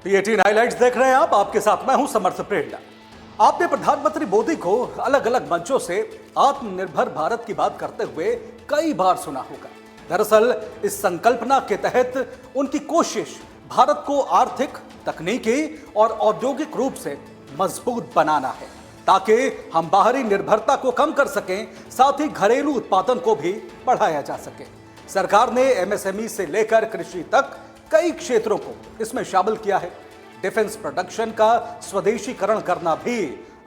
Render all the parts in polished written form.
तो ये 18 हाइलाइट्स देख रहे हैं आप, आपके साथ मैं हूं समर्थ प्रेरणा। आपने प्रधानमंत्री मोदी को अलग अलग मंचों से आत्मनिर्भर भारत की बात करते हुए कई बार सुना होगा। दरअसल इस संकल्पना के तहत उनकी कोशिश भारत को आर्थिक, तकनीकी और औद्योगिक रूप से मजबूत बनाना है, ताकि हम बाहरी निर्भरता को कम कर सकें, साथ ही घरेलू उत्पादन को भी बढ़ाया जा सके। सरकार ने एमएसएमई से लेकर कृषि तक कई क्षेत्रों को इसमें शामिल किया है। डिफेंस प्रोडक्शन का स्वदेशीकरण करना भी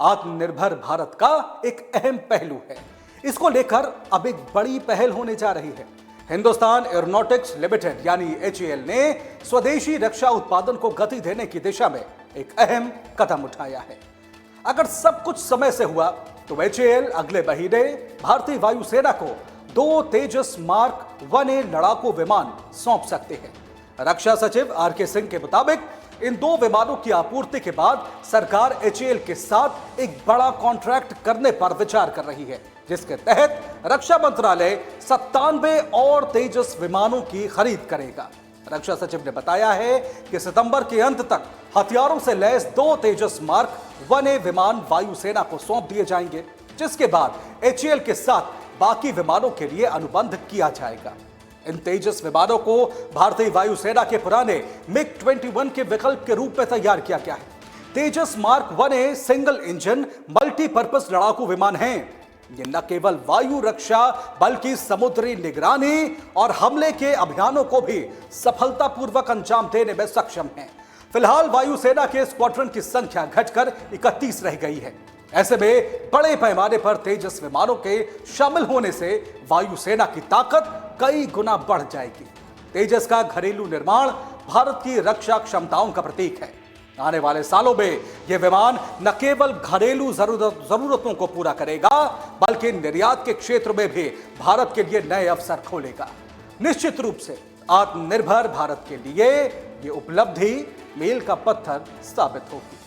आत्मनिर्भर भारत का एक अहम पहलू है। इसको लेकर अब एक बड़ी पहल होने जा रही है। हिंदुस्तान एरोनॉटिक्स लिमिटेड यानी HAL ने स्वदेशी रक्षा उत्पादन को गति देने की दिशा में एक अहम कदम उठाया है। अगर सब कुछ समय से हुआ तो HAL अगले महीने भारतीय वायुसेना को 2 तेजस मार्क 1A लड़ाकू विमान सौंप सकते हैं। रक्षा सचिव RK सिंह के मुताबिक इन 2 विमानों की आपूर्ति के बाद सरकार HAL के साथ एक बड़ा कॉन्ट्रैक्ट करने पर विचार कर रही है, जिसके तहत रक्षा मंत्रालय 97 और तेजस विमानों की खरीद करेगा। रक्षा सचिव ने बताया है कि सितंबर के अंत तक हथियारों से लैस 2 तेजस मार्क 1A विमान वायुसेना को सौंप दिए जाएंगे, जिसके बाद HAL के साथ बाकी विमानों के लिए अनुबंध किया जाएगा। इन तेजस विमानों को भारतीय वायुसेना के पुराने MiG-21 के विकल्प के रूप में तैयार किया गया है। Tejas Mark 1A single engine multipurpose लड़ाकू विमान हैं। ये न केवल वायु रक्षा बल्कि समुद्री निगरानी और हमले के अभियानों को भी सफलतापूर्वक अंजाम देने में सक्षम हैं। फिलहाल वायुसेना के स्क्वाड्रन की संख्या घटकर 31 रह गई है। ऐसे में बड़े पैमाने पर तेजस विमानों के शामिल होने से वायुसेना की ताकत कई गुना बढ़ जाएगी। तेजस का घरेलू निर्माण भारत की रक्षा क्षमताओं का प्रतीक है। आने वाले सालों में यह विमान न केवल घरेलू जरूरतों को पूरा करेगा, बल्कि निर्यात के क्षेत्र में भी भारत के लिए नए अवसर खोलेगा। निश्चित रूप से आत्मनिर्भर भारत के लिए यह उपलब्धि मील का पत्थर साबित होगी।